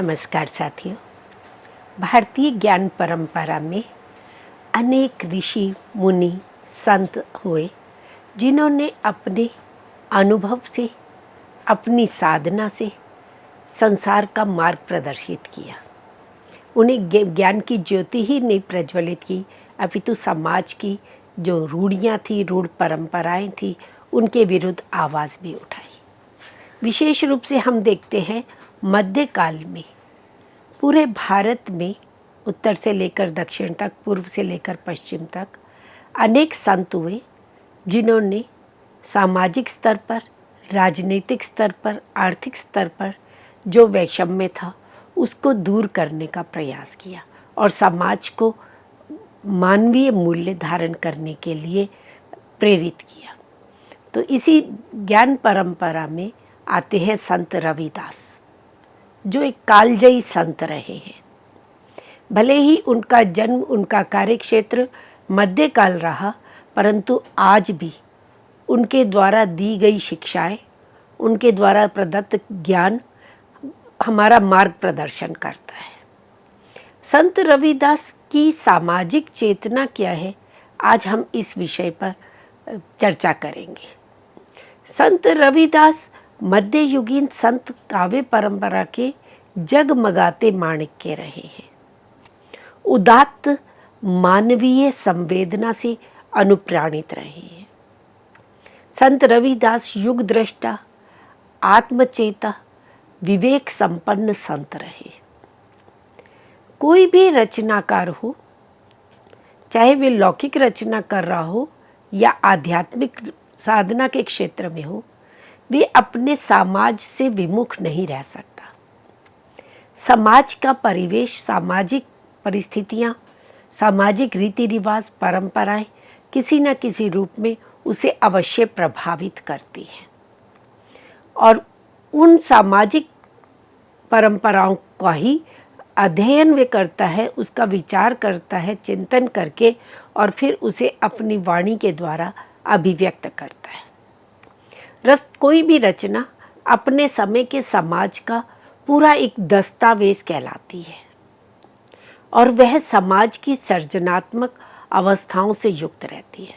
नमस्कार साथियों। भारतीय ज्ञान परंपरा में अनेक ऋषि मुनि संत हुए जिन्होंने अपने अनुभव से, अपनी साधना से संसार का मार्ग प्रदर्शित किया। उन्हें ज्ञान की ज्योति ही नहीं प्रज्वलित की, अपितु समाज की जो रूढ़ियाँ थी, रूढ़ परंपराएं थी, उनके विरुद्ध आवाज़ भी उठाई। विशेष रूप से हम देखते हैं मध्यकाल में पूरे भारत में उत्तर से लेकर दक्षिण तक, पूर्व से लेकर पश्चिम तक अनेक संत हुए जिन्होंने सामाजिक स्तर पर, राजनीतिक स्तर पर, आर्थिक स्तर पर जो वैषम्य था उसको दूर करने का प्रयास किया और समाज को मानवीय मूल्य धारण करने के लिए प्रेरित किया। तो इसी ज्ञान परंपरा में आते हैं संत रविदास, जो एक कालजयी संत रहे हैं। भले ही उनका जन्म, उनका कार्यक्षेत्र मध्यकाल रहा, परंतु आज भी उनके द्वारा दी गई शिक्षाएं, उनके द्वारा प्रदत्त ज्ञान हमारा मार्ग प्रदर्शन करता है। संत रविदास की सामाजिक चेतना क्या है, आज हम इस विषय पर चर्चा करेंगे। संत रविदास मध्ययुगीन संत काव्य परंपरा के जगमगाते माणिक्य रहे हैं। उदात्त मानवीय संवेदना से अनुप्राणित रहे हैं। संत रविदास युग दृष्टा, आत्मचेता, विवेक संपन्न संत रहे। कोई भी रचनाकार हो, चाहे वे लौकिक रचना कर रहा हो या आध्यात्मिक साधना के क्षेत्र में हो, वे अपने समाज से विमुख नहीं रह सकता। समाज का परिवेश, सामाजिक परिस्थितियाँ, सामाजिक रीति रिवाज, परंपराएं किसी न किसी रूप में उसे अवश्य प्रभावित करती हैं और उन सामाजिक परंपराओं का ही अध्ययन वे करता है, उसका विचार करता है, चिंतन करके, और फिर उसे अपनी वाणी के द्वारा अभिव्यक्त करता है। कोई भी रचना अपने समय के समाज का पूरा एक दस्तावेज कहलाती है और वह समाज की सृजनात्मक अवस्थाओं से युक्त रहती है।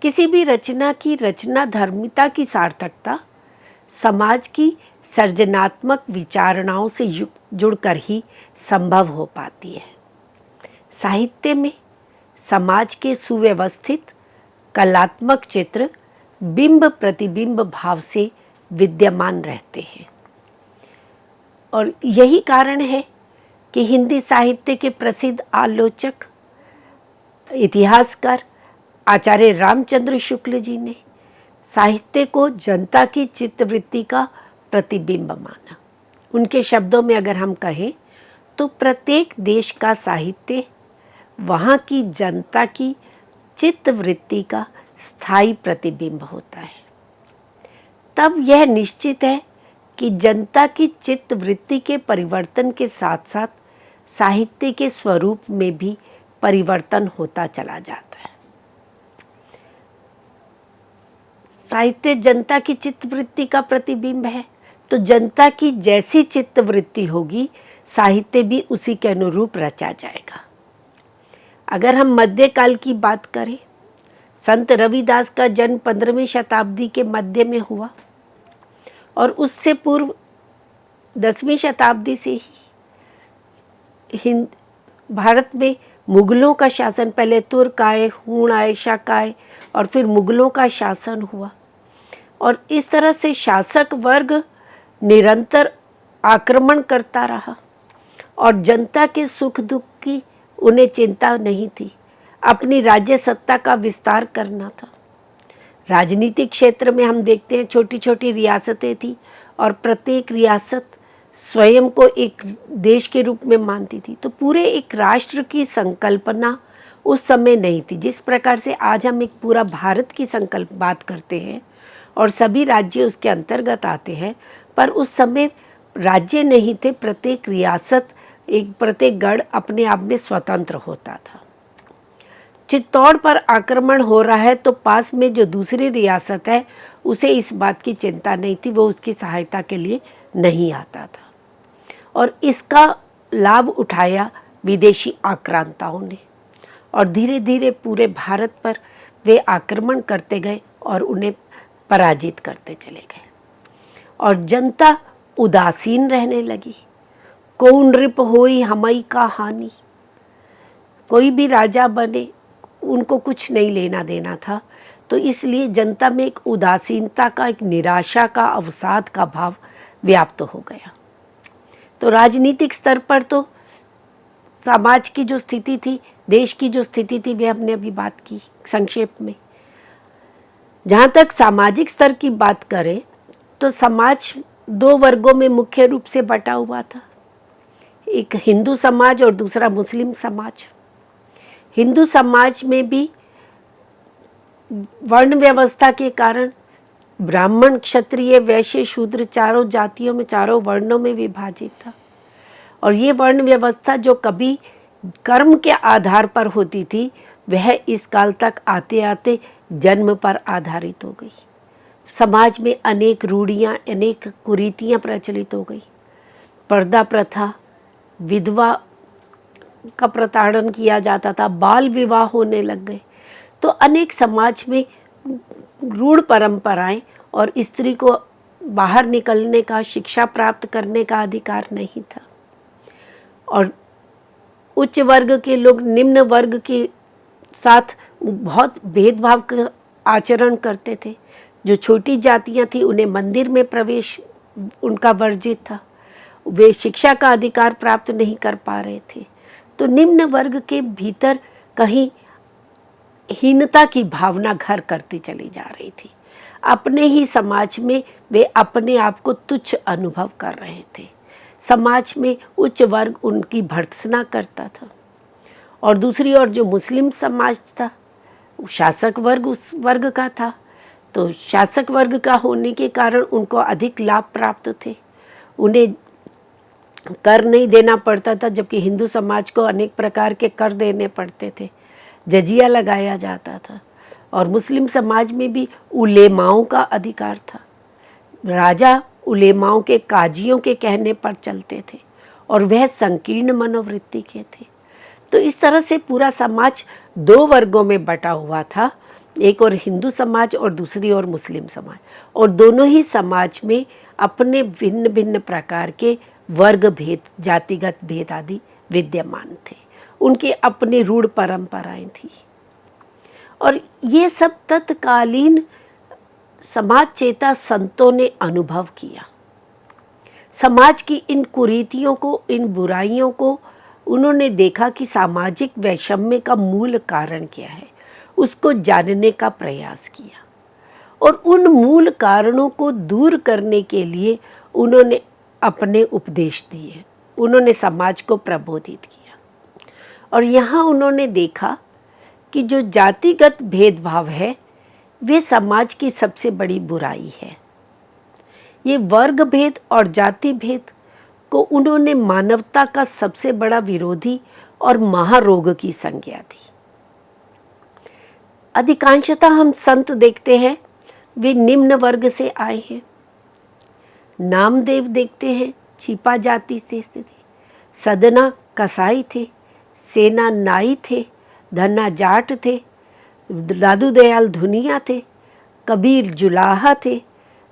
किसी भी रचना की रचनाधर्मिता की सार्थकता समाज की सृजनात्मक विचारणाओं से जुड़कर ही संभव हो पाती है। साहित्य में समाज के सुव्यवस्थित कलात्मक चित्र बिंब प्रतिबिंब भाव से विद्यमान रहते हैं और यही कारण है कि हिंदी साहित्य के प्रसिद्ध आलोचक, इतिहासकार आचार्य रामचंद्र शुक्ल जी ने साहित्य को जनता की चित्तवृत्ति का प्रतिबिंब माना। उनके शब्दों में अगर हम कहें तो प्रत्येक देश का साहित्य वहाँ की जनता की चित्तवृत्ति का स्थायी प्रतिबिंब होता है। तब यह निश्चित है कि जनता की चित्तवृत्ति के परिवर्तन के साथ साथ साहित्य के स्वरूप में भी परिवर्तन होता चला जाता है। साहित्य जनता की चित्तवृत्ति का प्रतिबिंब है, तो जनता की जैसी चित्तवृत्ति होगी, साहित्य भी उसी के अनुरूप रचा जाएगा। अगर हम मध्यकाल की बात करें, संत रविदास का जन्म 15वीं शताब्दी के मध्य में हुआ और उससे पूर्व 10वीं शताब्दी से ही भारत में मुगलों का शासन, पहले तुर्क आए, हूण आए, शक आए और फिर मुगलों का शासन हुआ और इस तरह से शासक वर्ग निरंतर आक्रमण करता रहा और जनता के सुख दुख की उन्हें चिंता नहीं थी। अपनी राज्य सत्ता का विस्तार करना था। राजनीतिक क्षेत्र में हम देखते हैं छोटी छोटी रियासतें थी और प्रत्येक रियासत स्वयं को एक देश के रूप में मानती थी। तो पूरे एक राष्ट्र की संकल्पना उस समय नहीं थी। जिस प्रकार से आज हम एक पूरा भारत की संकल्प बात करते हैं और सभी राज्य उसके अंतर्गत आते हैं, पर उस समय राज्य नहीं थे। प्रत्येक रियासत, प्रत्येक गढ़ अपने आप में स्वतंत्र होता था। चित्तौड़ पर आक्रमण हो रहा है तो पास में जो दूसरी रियासत है उसे इस बात की चिंता नहीं थी, वो उसकी सहायता के लिए नहीं आता था। और इसका लाभ उठाया विदेशी आक्रांताओं ने और धीरे धीरे पूरे भारत पर वे आक्रमण करते गए और उन्हें पराजित करते चले गए और जनता उदासीन रहने लगी। कौन नृप होई हमई का हानि, कोई भी राजा बने उनको कुछ नहीं लेना देना था, तो इसलिए जनता में एक उदासीनता का, एक निराशा का, अवसाद का भाव व्याप्त हो गया। तो राजनीतिक स्तर पर तो समाज की जो स्थिति थी, देश की जो स्थिति थी, वे हमने अभी बात की संक्षेप में। जहाँ तक सामाजिक स्तर की बात करें तो समाज दो वर्गों में मुख्य रूप से बटा हुआ था, एक हिंदू समाज और दूसरा मुस्लिम समाज। हिंदू समाज में भी वर्ण व्यवस्था के कारण ब्राह्मण, क्षत्रिय, वैश्य, शूद्र चारों जातियों में, चारों वर्णों में विभाजित था और ये वर्ण व्यवस्था जो कभी कर्म के आधार पर होती थी, वह इस काल तक आते आते जन्म पर आधारित हो गई। समाज में अनेक रूढ़ियाँ, अनेक कुरीतियाँ प्रचलित हो गई। पर्दा प्रथा, विधवा का प्रताड़न किया जाता था, बाल विवाह होने लग गए। तो अनेक समाज में रूढ़ परंपराएं और स्त्री को बाहर निकलने का, शिक्षा प्राप्त करने का अधिकार नहीं था और उच्च वर्ग के लोग निम्न वर्ग के साथ बहुत भेदभाव का आचरण करते थे। जो छोटी जातियां थी उन्हें मंदिर में प्रवेश उनका वर्जित था, वे शिक्षा का अधिकार प्राप्त नहीं कर पा रहे थे। तो निम्न वर्ग के भीतर कहीं हीनता की भावना घर करती चली जा रही थी। अपने ही समाज में वे अपने आप को तुच्छ अनुभव कर रहे थे। समाज में उच्च वर्ग उनकी भर्त्सना करता था और दूसरी ओर जो मुस्लिम समाज था, शासक वर्ग उस वर्ग का था, तो शासक वर्ग का होने के कारण उनको अधिक लाभ प्राप्त थे, उन्हें कर नहीं देना पड़ता था, जबकि हिंदू समाज को अनेक प्रकार के कर देने पड़ते थे, जजिया लगाया जाता था। और मुस्लिम समाज में भी उलेमाओं का अधिकार था, राजा उलेमाओं के, काजियों के कहने पर चलते थे और वह संकीर्ण मनोवृत्ति के थे। तो इस तरह से पूरा समाज दो वर्गों में बटा हुआ था, एक और हिंदू समाज और दूसरी ओर मुस्लिम समाज, और दोनों ही समाज में अपने भिन्न भिन्न प्रकार के वर्ग भेद, जातिगत भेद आदि विद्यमान थे। उनकी अपनी रूढ़ परंपराएं थी और ये सब तत्कालीन समाज चेता संतों ने अनुभव किया। समाज की इन कुरीतियों को, इन बुराइयों को उन्होंने देखा कि सामाजिक वैषम्य का मूल कारण क्या है, उसको जानने का प्रयास किया और उन मूल कारणों को दूर करने के लिए उन्होंने अपने उपदेश दिए, उन्होंने समाज को प्रबोधित किया। और यहाँ उन्होंने देखा कि जो जातिगत भेदभाव है वे समाज की सबसे बड़ी बुराई है। ये वर्ग भेद और जाति भेद को उन्होंने मानवता का सबसे बड़ा विरोधी और महारोग की संज्ञा दी। अधिकांशतः हम संत देखते हैं वे निम्न वर्ग से आए हैं। नामदेव देखते हैं छिपा जाति से थे, सदना कसाई थे, सेना नाई थे, धन्ना जाट थे, दादू दयाल धुनिया थे, कबीर जुलाहा थे,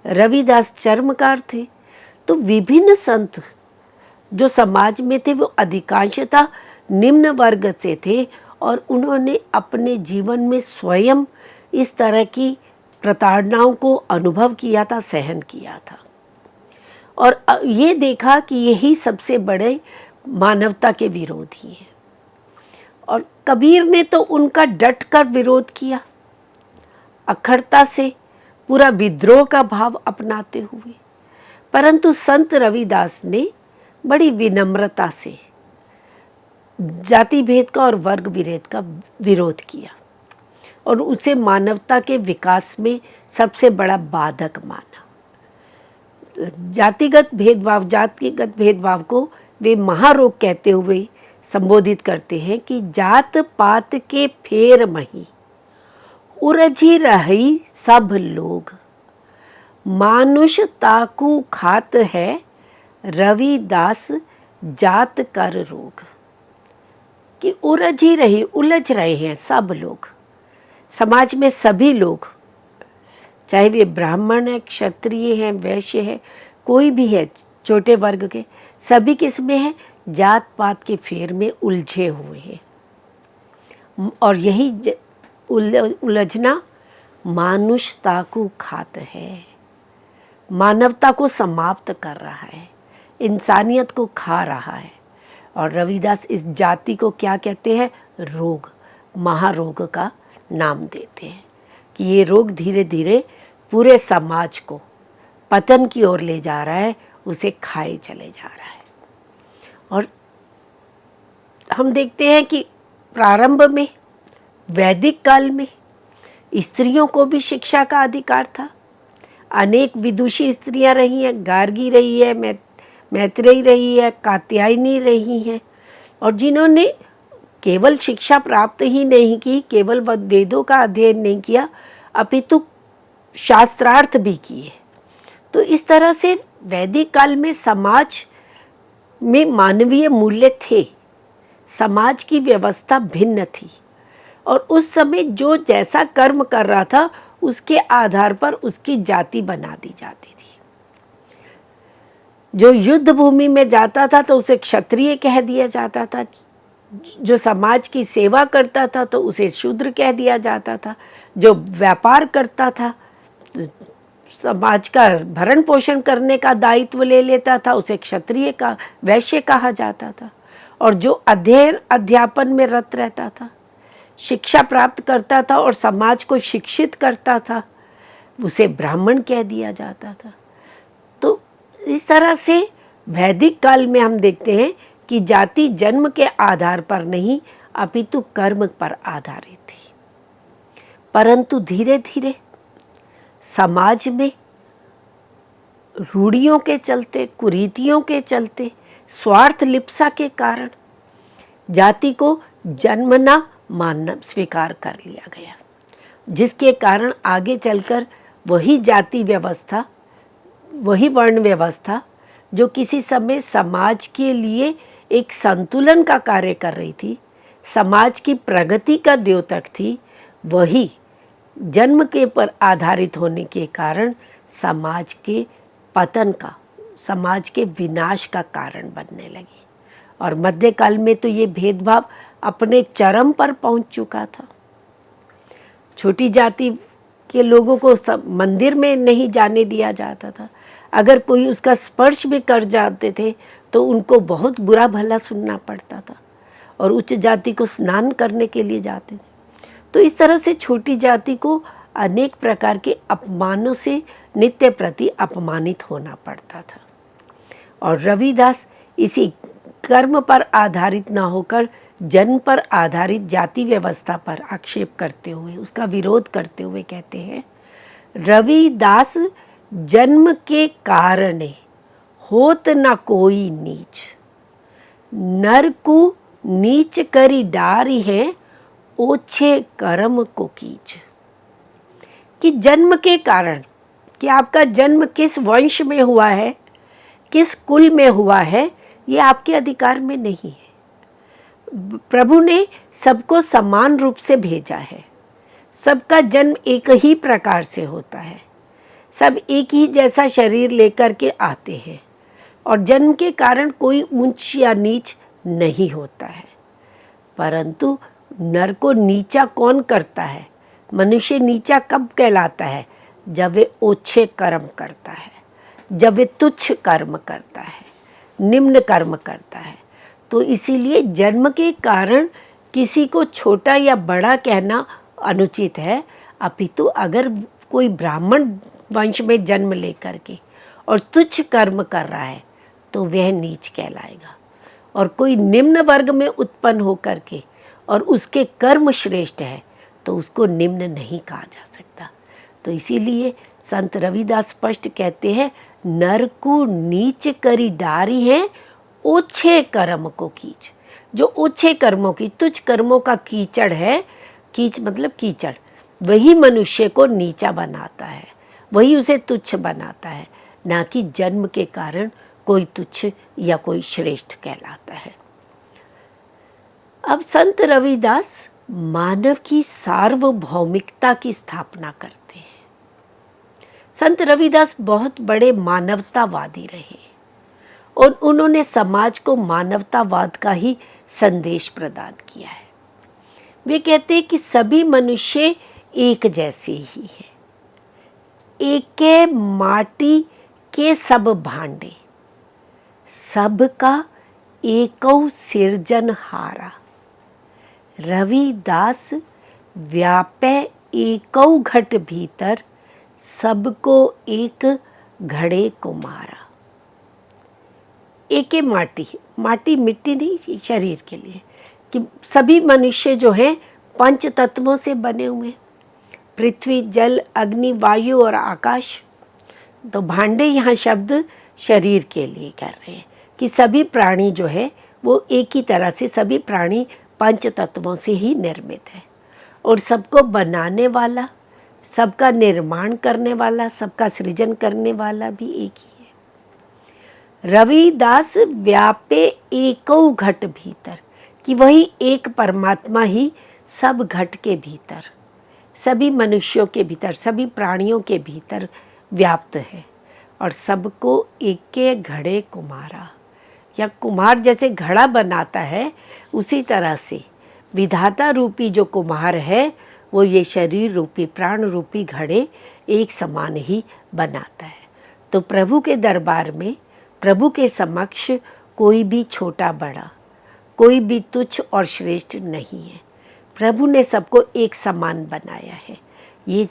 रविदास चर्मकार थे। तो विभिन्न संत जो समाज में थे वो अधिकांशतः निम्न वर्ग से थे और उन्होंने अपने जीवन में स्वयं इस तरह की प्रताड़नाओं को अनुभव किया था, सहन किया था और ये देखा कि यही सबसे बड़े मानवता के विरोधी हैं। और कबीर ने तो उनका डट कर विरोध किया, अखड़ता से पूरा विद्रोह का भाव अपनाते हुए, परंतु संत रविदास ने बड़ी विनम्रता से जाति भेद का और वर्ग भेद का विरोध किया और उसे मानवता के विकास में सबसे बड़ा बाधक माना। जातिगत भेदभाव को वे महारोग कहते हुए संबोधित करते हैं कि जात पात के फेर मही उरझी रही सब लोग, मानुष ताकू खात है रविदास जात कर रोग, कि उलझ रहे हैं सब लोग, समाज में सभी लोग, चाहे वे ब्राह्मण है, क्षत्रिय हैं, वैश्य है, कोई भी है छोटे वर्ग के, सभी किस्में हैं, जात पात के फेर में उलझे हुए हैं। और यही उलझना मानुषता को खात है, मानवता को समाप्त कर रहा है, इंसानियत को खा रहा है। और रविदास इस जाति को क्या कहते हैं? रोग, महारोग का नाम देते हैं कि ये रोग धीरे धीरे पूरे समाज को पतन की ओर ले जा रहा है, उसे खाए चले जा रहा है। और हम देखते हैं कि प्रारंभ में वैदिक काल में स्त्रियों को भी शिक्षा का अधिकार था। अनेक विदुषी स्त्रियां रही हैं, गार्गी रही है, मैत्रेयी रही है, कात्यायनी रही हैं, और जिन्होंने केवल शिक्षा प्राप्त ही नहीं की, केवल वेदों का अध्ययन नहीं किया, अपितु शास्त्रार्थ भी किए। तो इस तरह से वैदिक काल में समाज में मानवीय मूल्य थे, समाज की व्यवस्था भिन्न थी, और उस समय जो जैसा कर्म कर रहा था उसके आधार पर उसकी जाति बना दी जाती थी। जो युद्ध भूमि में जाता था तो उसे क्षत्रिय कह दिया जाता था, जो समाज की सेवा करता था तो उसे शूद्र कह दिया जाता था, जो व्यापार करता था, समाज का भरण पोषण करने का दायित्व ले लेता था, उसे क्षत्रिय का वैश्य कहा जाता था, और जो अध्ययन अध्यापन में रत रहता था, शिक्षा प्राप्त करता था और समाज को शिक्षित करता था, उसे ब्राह्मण कह दिया जाता था। तो इस तरह से वैदिक काल में हम देखते हैं कि जाति जन्म के आधार पर नहीं अपितु कर्म पर आधारित थी। परंतु धीरे धीरे समाज में रूढ़ियों के चलते, कुरीतियों के चलते, स्वार्थ लिप्सा के कारण जाति को जन्मना मानना स्वीकार कर लिया गया, जिसके कारण आगे चलकर वही जाति व्यवस्था, वही वर्ण व्यवस्था जो किसी समय समाज के लिए एक संतुलन का कार्य कर रही थी, समाज की प्रगति का द्योतक थी, वही जन्म के पर आधारित होने के कारण समाज के पतन का, समाज के विनाश का कारण बनने लगी। और मध्यकाल में तो ये भेदभाव अपने चरम पर पहुंच चुका था। छोटी जाति के लोगों को मंदिर में नहीं जाने दिया जाता था, अगर कोई उसका स्पर्श भी कर जाते थे तो उनको बहुत बुरा भला सुनना पड़ता था, और उच्च जाति को स्नान करने के लिए जाते थे। तो इस तरह से छोटी जाति को अनेक प्रकार के अपमानों से नित्य प्रति अपमानित होना पड़ता था। और रविदास इसी कर्म पर आधारित न होकर जन्म पर आधारित जाति व्यवस्था पर आक्षेप करते हुए, उसका विरोध करते हुए कहते हैं, रविदास जन्म के कारण होत न कोई नीच, नर को नीच करी डारी है, ओछे कर्म को कीच। कि जन्म के कारण, कि आपका जन्म किस वंश में हुआ है, किस कुल में हुआ है, ये आपके अधिकार में नहीं है। प्रभु ने सबको समान रूप से भेजा है, सबका जन्म एक ही प्रकार से होता है, सब एक ही जैसा शरीर लेकर के आते हैं, और जन्म के कारण कोई ऊंच या नीच नहीं होता है। परंतु नर को नीचा कौन करता है? मनुष्य नीचा कब कहलाता है? जब वे ओछे कर्म करता है, जब वे तुच्छ कर्म करता है, निम्न कर्म करता है। तो इसीलिए जन्म के कारण किसी को छोटा या बड़ा कहना अनुचित है, अपितु अगर कोई ब्राह्मण वंश में जन्म लेकर के और तुच्छ कर्म कर रहा है तो वह नीच कहलाएगा, और कोई निम्न वर्ग में उत्पन्न होकर के और उसके कर्म श्रेष्ठ है तो उसको निम्न नहीं कहा जा सकता। तो इसीलिए संत रविदास स्पष्ट कहते हैं, नर को नीच करी डारी है, ओछे कर्म को कीच। जो ओछे कर्मों की, तुच्छ कर्मों का कीचड़ है, कीच मतलब कीचड़, वही मनुष्य को नीचा बनाता है, वही उसे तुच्छ बनाता है, ना कि जन्म के कारण कोई तुच्छ या कोई श्रेष्ठ कहलाता है। अब संत रविदास मानव की सार्वभौमिकता की स्थापना करते हैं। संत रविदास बहुत बड़े मानवतावादी रहे और उन्होंने समाज को मानवतावाद का ही संदेश प्रदान किया है। वे कहते हैं कि सभी मनुष्य एक जैसे ही हैं, एके माटी के सब भांडे, सबका एकौ सिरजनहारा। रविदास व्यापै एकौ घट भीतर, सबको एक घड़े कुम्हारा। एके माटी, माटी मिट्टी नहीं शरीर के लिए, कि सभी मनुष्य जो हैं पंच तत्वों से बने हुए हैं, पृथ्वी, जल, अग्नि, वायु और आकाश। तो भांडे यहाँ शब्द शरीर के लिए कर रहे हैं कि सभी प्राणी जो है वो एक ही तरह से, सभी प्राणी पंच तत्वों से ही निर्मित है और सबको बनाने वाला, सबका निर्माण करने वाला, सबका सृजन करने वाला भी एक ही है। रविदास व्यापे एकौ घट भीतर, कि वही एक परमात्मा ही सब घट के भीतर, सभी मनुष्यों के भीतर, सभी प्राणियों के भीतर व्याप्त है और सबको एके घड़े कुम्हारा। या कुम्हार जैसे घड़ा बनाता है, उसी तरह से विधाता रूपी जो कुम्हार है वो ये शरीर रूपी, प्राण रूपी घड़े एक समान ही बनाता है। तो प्रभु के दरबार में, प्रभु के समक्ष कोई भी छोटा बड़ा, कोई भी तुच्छ और श्रेष्ठ नहीं है। प्रभु ने सबको एक समान बनाया है। ये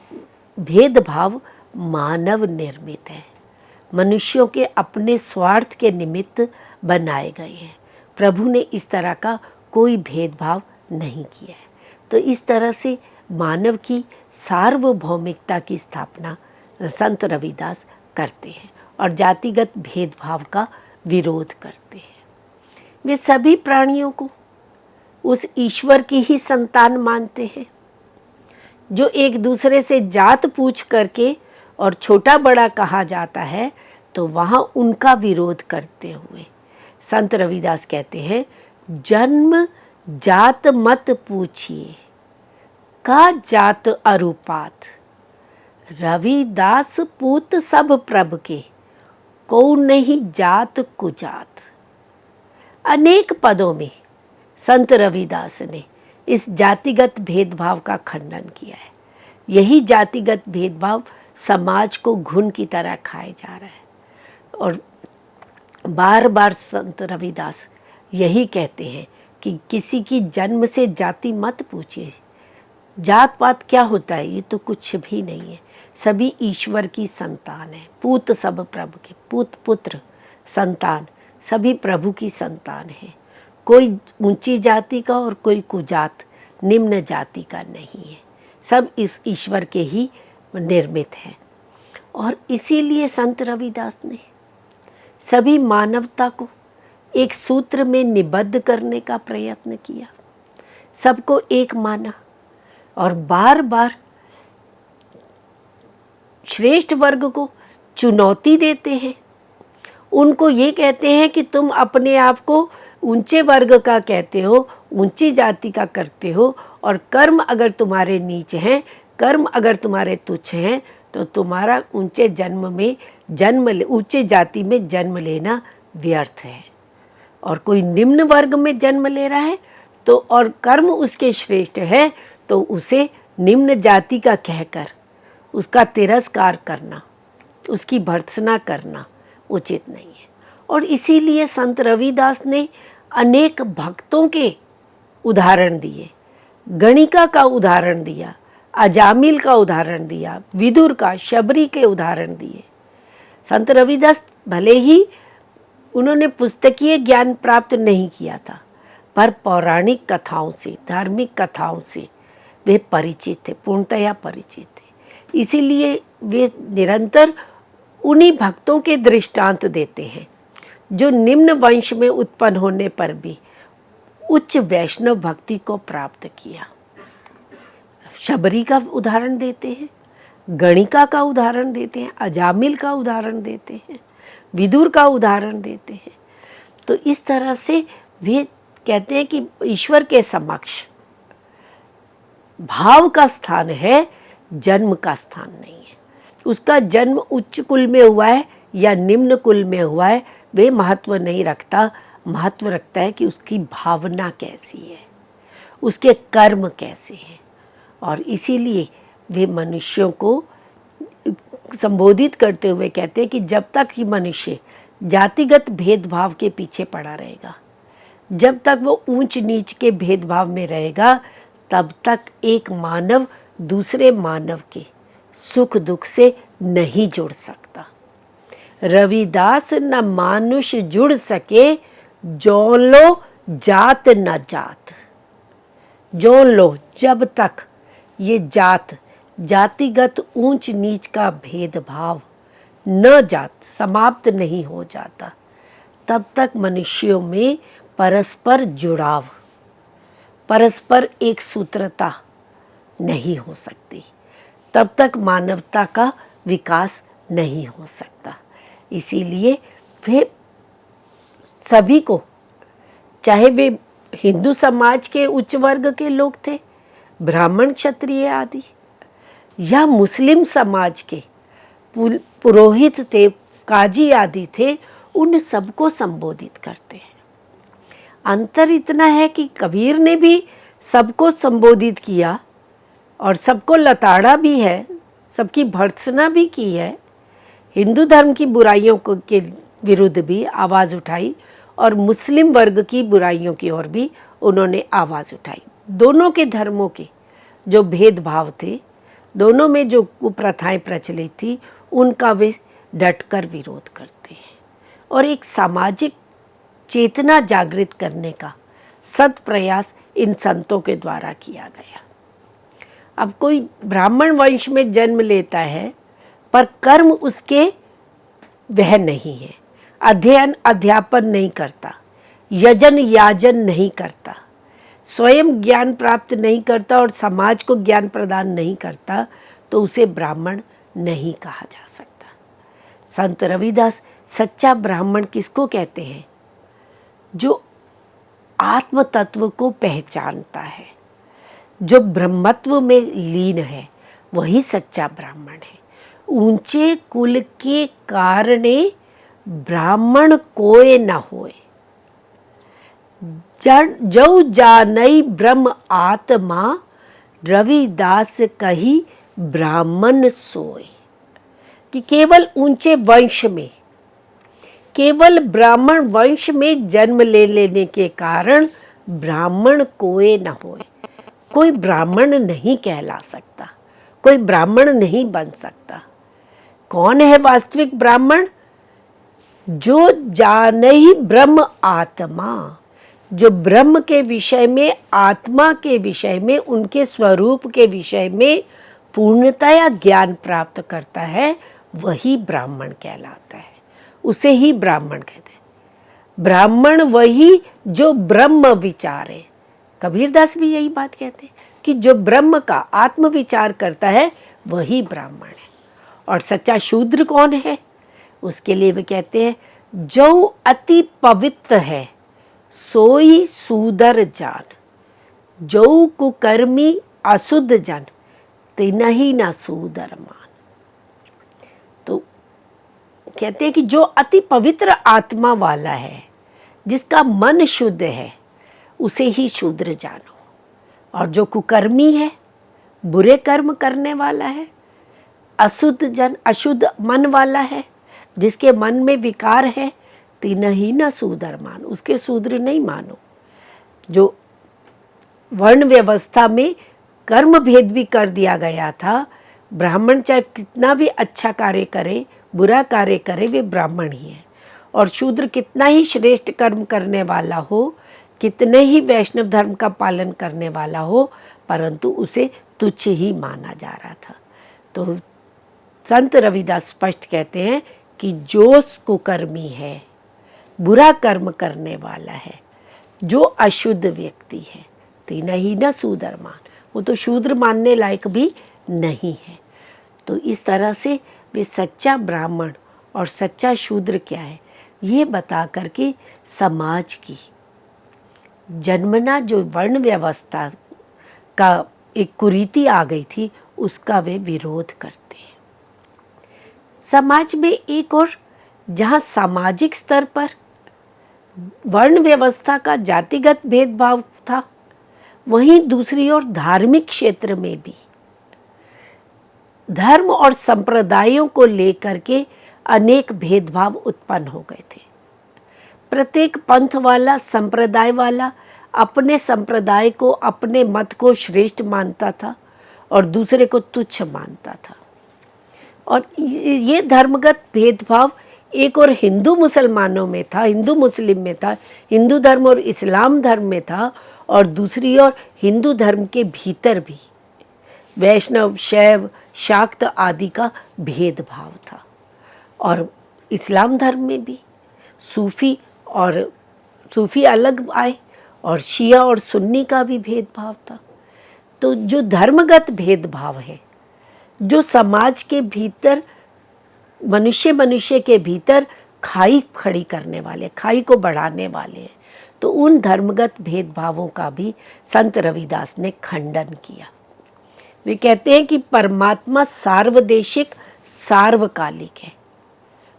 भेदभाव मानव निर्मित है, मनुष्यों के अपने स्वार्थ के निमित्त बनाए गए हैं। प्रभु ने इस तरह का कोई भेदभाव नहीं किया है। तो इस तरह से मानव की सार्वभौमिकता की स्थापना संत रविदास करते हैं और जातिगत भेदभाव का विरोध करते हैं। वे सभी प्राणियों को उस ईश्वर की ही संतान मानते हैं जो एक दूसरे से जात पूछ करके और छोटा बड़ा कहा जाता है, तो वहाँ उनका विरोध करते हुए संत रविदास कहते हैं, जन्म जात मत पूछिए का जात अरूपात, रविदास पूत सब प्रभ के, को नहीं जात कुजात। अनेक पदों में संत रविदास ने इस जातिगत भेदभाव का खंडन किया है। यही जातिगत भेदभाव समाज को घुन की तरह खाए जा रहा है और बार बार संत रविदास यही कहते हैं कि किसी की जन्म से जाति मत पूछिए। जात पात क्या होता है, ये तो कुछ भी नहीं है। सभी ईश्वर की संतान है। पूत सब प्रभु के, पूत पुत्र संतान, सभी प्रभु की संतान है। कोई ऊंची जाति का और कोई कुजात निम्न जाति का नहीं है। सब इस ईश्वर के ही निर्मित हैं। और इसीलिए संत रविदास ने सभी मानवता को एक सूत्र में निबद्ध करने का प्रयत्न किया, सबको एक माना और बार बार श्रेष्ठ वर्ग को चुनौती देते हैं। उनको ये कहते हैं कि तुम अपने आप को ऊंचे वर्ग का कहते हो, ऊंची जाति का करते हो, और कर्म अगर तुम्हारे नीच हैं, कर्म अगर तुम्हारे तुच्छ हैं, तो तुम्हारा ऊंचे ऊंचे जाति में जन्म लेना व्यर्थ है। और कोई निम्न वर्ग में जन्म ले रहा है तो और कर्म उसके श्रेष्ठ है, तो उसे निम्न जाति का कहकर उसका तिरस्कार करना, उसकी भर्त्सना करना उचित नहीं है। और इसीलिए संत रविदास ने अनेक भक्तों के उदाहरण दिए, गणिका का उदाहरण दिया, अजामिल का उदाहरण दिया, विदुर का, शबरी के उदाहरण दिए। संत रविदास भले ही उन्होंने पुस्तकीय ज्ञान प्राप्त नहीं किया था, पर पौराणिक कथाओं से, धार्मिक कथाओं से वे परिचित थे, पूर्णतया परिचित थे। इसीलिए वे निरंतर उन्हीं भक्तों के दृष्टांत देते हैं जो निम्न वंश में उत्पन्न होने पर भी उच्च वैष्णव भक्ति को प्राप्त किया। शबरी का उदाहरण देते हैं, गणिका का उदाहरण देते हैं, अजामिल का उदाहरण देते हैं। विदुर का उदाहरण देते हैं। तो इस तरह से वे कहते हैं कि ईश्वर के समक्ष भाव का स्थान है, जन्म का स्थान नहीं है। उसका जन्म उच्च कुल में हुआ है या निम्न कुल में हुआ है, वे महत्व नहीं रखता। महत्व रखता है कि उसकी भावना कैसी है, उसके कर्म कैसे हैं। और इसीलिए वे मनुष्यों को संबोधित करते हुए कहते हैं कि जब तक ही मनुष्य जातिगत भेदभाव के पीछे पड़ा रहेगा, जब तक वो ऊंच नीच के भेदभाव में रहेगा, तब तक एक मानव दूसरे मानव के सुख दुख से नहीं जुड़ सकता। रविदास न मानुष जुड़ सके, जो लो जात न जात। जो लो, जब तक ये जातिगत ऊंच नीच का भेदभाव न समाप्त नहीं हो जाता, तब तक मनुष्यों में परस्पर जुड़ाव, परस्पर एक सूत्रता नहीं हो सकती, तब तक मानवता का विकास नहीं हो सकता। इसीलिए वे सभी को, चाहे वे हिंदू समाज के उच्च वर्ग के लोग थे, ब्राह्मण क्षत्रिय आदि, या मुस्लिम समाज के पुरोहित थे, काजी आदि थे, उन सबको संबोधित करते हैं। अंतर इतना है कि कबीर ने भी सबको संबोधित किया और सबको लताड़ा भी है, सबकी भर्त्सना भी की है, हिंदू धर्म की बुराइयों के विरुद्ध भी आवाज़ उठाई और मुस्लिम वर्ग की बुराइयों की ओर भी उन्होंने आवाज़ उठाई। दोनों के धर्मों के जो भेदभाव थे, दोनों में जो कुप्रथाएं प्रचलित थी, उनका वे डटकर विरोध करते हैं और एक सामाजिक चेतना जागृत करने का सद प्रयास इन संतों के द्वारा किया गया। अब कोई ब्राह्मण वंश में जन्म लेता है पर कर्म उसके वह नहीं है, अध्ययन अध्यापन नहीं करता, यजन याजन नहीं करता, स्वयं ज्ञान प्राप्त नहीं करता और समाज को ज्ञान प्रदान नहीं करता, तो उसे ब्राह्मण नहीं कहा जा सकता। संत रविदास सच्चा ब्राह्मण किसको कहते हैं? जो आत्म तत्व को पहचानता है, जो ब्रह्मत्व में लीन है, वही सच्चा ब्राह्मण है। ऊंचे कुल के कारणे ब्राह्मण कोय न होए, जो जानई ब्रह्म आत्मा, रविदास कही ब्राह्मण सोए। कि केवल ऊंचे वंश में, केवल ब्राह्मण वंश में जन्म ले लेने के कारण ब्राह्मण कोय न होए, कोई ब्राह्मण नहीं कहला सकता, कोई ब्राह्मण नहीं बन सकता। कौन है वास्तविक ब्राह्मण? जो जानई ब्रह्म आत्मा, जो ब्रह्म के विषय में, आत्मा के विषय में, उनके स्वरूप के विषय में पूर्णतया ज्ञान प्राप्त करता है, वही ब्राह्मण कहलाता है, उसे ही ब्राह्मण कहते हैं। ब्राह्मण वही जो ब्रह्म विचारे। कबीरदास भी यही बात कहते हैं कि जो ब्रह्म का आत्म विचार करता है वही ब्राह्मण है। और सच्चा शूद्र कौन है? उसके लिए वे कहते हैं, जो अति पवित्र है सोई सूदर जान, जो कुकर्मी अशुद्ध जन, तिनहि न सूदर मान। तो कहते हैं कि जो अति पवित्र आत्मा वाला है, जिसका मन शुद्ध है, उसे ही शूद्र जानो। और जो कुकर्मी है, बुरे कर्म करने वाला है, अशुद्ध जन, अशुद्ध मन वाला है, जिसके मन में विकार है, तिनहि न सूदर मान, उसके शूद्र नहीं मानो। जो वर्ण व्यवस्था में कर्म भेद भी कर दिया गया था, ब्राह्मण चाहे कितना भी अच्छा कार्य करे, बुरा कार्य करे, वे ब्राह्मण ही है। और शूद्र कितना ही श्रेष्ठ कर्म करने वाला हो, कितने ही वैष्णव धर्म का पालन करने वाला हो, परंतु उसे तुच्छ ही माना जा रहा था। तो संत रविदास स्पष्ट कहते हैं कि जो कुकर्मी है, बुरा कर्म करने वाला है, जो अशुद्ध व्यक्ति है, तिनहि न सूदर मान, वो तो शूद्र मानने लायक भी नहीं है। तो इस तरह से वे सच्चा ब्राह्मण और सच्चा शूद्र क्या है, ये बता करके समाज की जन्मना जो वर्ण व्यवस्था का एक कुरीति आ गई थी, उसका वे विरोध करते हैं। समाज में एक और जहाँ सामाजिक स्तर पर वर्ण व्यवस्था का जातिगत भेदभाव था, वहीं दूसरी ओर धार्मिक क्षेत्र में भी धर्म और संप्रदायों को लेकर के अनेक भेदभाव उत्पन्न हो गए थे। प्रत्येक पंथ वाला, संप्रदाय वाला अपने संप्रदाय को, अपने मत को श्रेष्ठ मानता था और दूसरे को तुच्छ मानता था। और ये धर्मगत भेदभाव एक और हिंदू मुसलमानों में था, हिंदू मुस्लिम में था, हिंदू धर्म और इस्लाम धर्म में था, और दूसरी ओर हिंदू धर्म के भीतर भी वैष्णव, शैव, शाक्त आदि का भेदभाव था। और इस्लाम धर्म में भी सूफी अलग आए और शिया और सुन्नी का भी भेदभाव था। तो जो धर्मगत भेदभाव है, जो समाज के भीतर मनुष्य के भीतर खाई खड़ी करने वाले, खाई को बढ़ाने वाले हैं, तो उन धर्मगत भेदभावों का भी संत रविदास ने खंडन किया। वे कहते हैं कि परमात्मा सार्वदेशिक, सार्वकालिक है,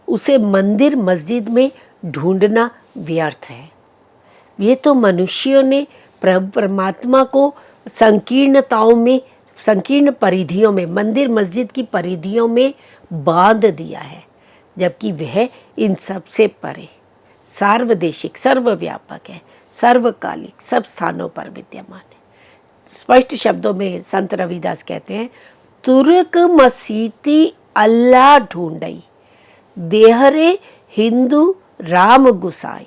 उसे मंदिर मस्जिद में ढूंढना व्यर्थ है। ये तो मनुष्यों ने परमात्मा को संकीर्णताओं में, संकीर्ण परिधियों में, मंदिर मस्जिद की परिधियों में बांध दिया है, जबकि वह इन सब से परे सार्वदेशिक, सर्वव्यापक है, सर्वकालिक, सब स्थानों पर विद्यमान है। स्पष्ट शब्दों में संत रविदास कहते हैं, तुर्क मसीती अल्लाह ढूंढई, देहरे हिंदू राम गुसाई,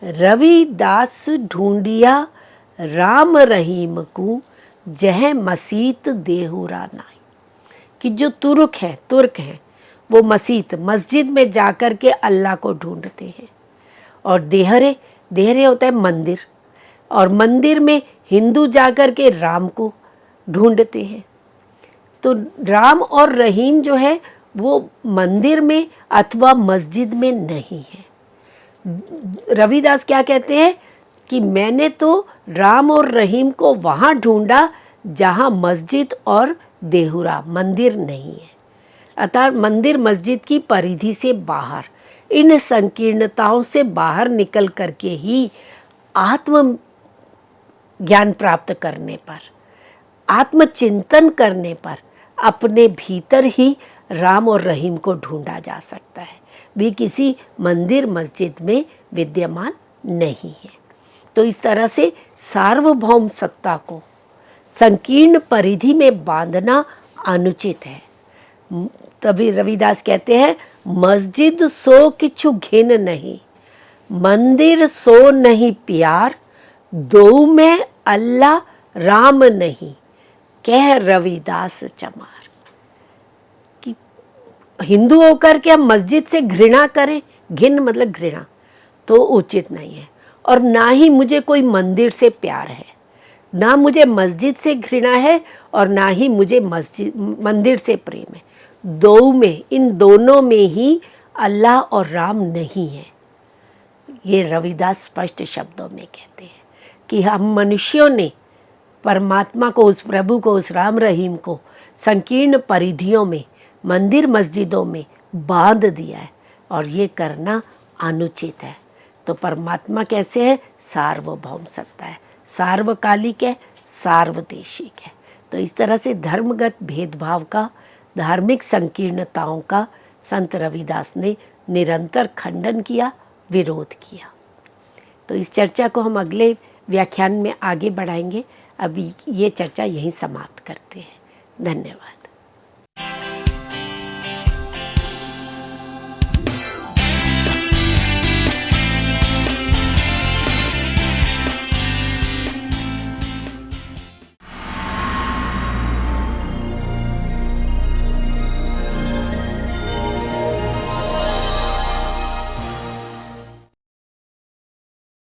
रविदास ढूंढिया राम रहीम को, जह मसीत देहुरा नाई। कि जो तुर्क हैं वो मस्जिद में जाकर के अल्लाह को ढूंढते हैं, और देहरे होता है मंदिर, और मंदिर में हिंदू जाकर के राम को ढूंढते हैं। तो राम और रहीम जो है वो मंदिर में अथवा मस्जिद में नहीं है। रविदास क्या कहते हैं कि मैंने तो राम और रहीम को वहाँ ढूंढा जहाँ मस्जिद और देहुरा, मंदिर नहीं है। अर्थात मंदिर मस्जिद की परिधि से बाहर, इन संकीर्णताओं से बाहर निकल करके ही आत्म ज्ञान प्राप्त करने पर, आत्मचिंतन करने पर अपने भीतर ही राम और रहीम को ढूंढा जा सकता है। वे किसी मंदिर मस्जिद में विद्यमान नहीं है। तो इस तरह से सार्वभौम सत्ता को संकीर्ण परिधि में बांधना अनुचित है। तभी रविदास कहते हैं, मस्जिद सो किछु घिन नहीं, मंदिर सो नहीं प्यार, दो में अल्लाह राम नहीं, कह रविदास चमार। कि हिंदू होकर के हम मस्जिद से घृणा करें, घिन मतलब घृणा, तो उचित नहीं है। और ना ही मुझे कोई मंदिर से प्यार है, ना मुझे मस्जिद से घृणा है, और ना ही मुझे मंदिर से प्रेम है। दो में, इन दोनों में ही अल्लाह और राम नहीं है। ये रविदास स्पष्ट शब्दों में कहते हैं कि हम मनुष्यों ने परमात्मा को, उस प्रभु को, उस राम रहीम को संकीर्ण परिधियों में, मंदिर मस्जिदों में बांध दिया है, और ये करना अनुचित है। तो परमात्मा कैसे है? सार्वभौम सत्ता है, सार्वकालिक है, सार्वदेशिक है। तो इस तरह से धर्मगत भेदभाव का, धार्मिक संकीर्णताओं का संत रविदास ने निरंतर खंडन किया, विरोध किया। तो इस चर्चा को हम अगले व्याख्यान में आगे बढ़ाएंगे। अभी ये चर्चा यहीं समाप्त करते हैं। धन्यवाद।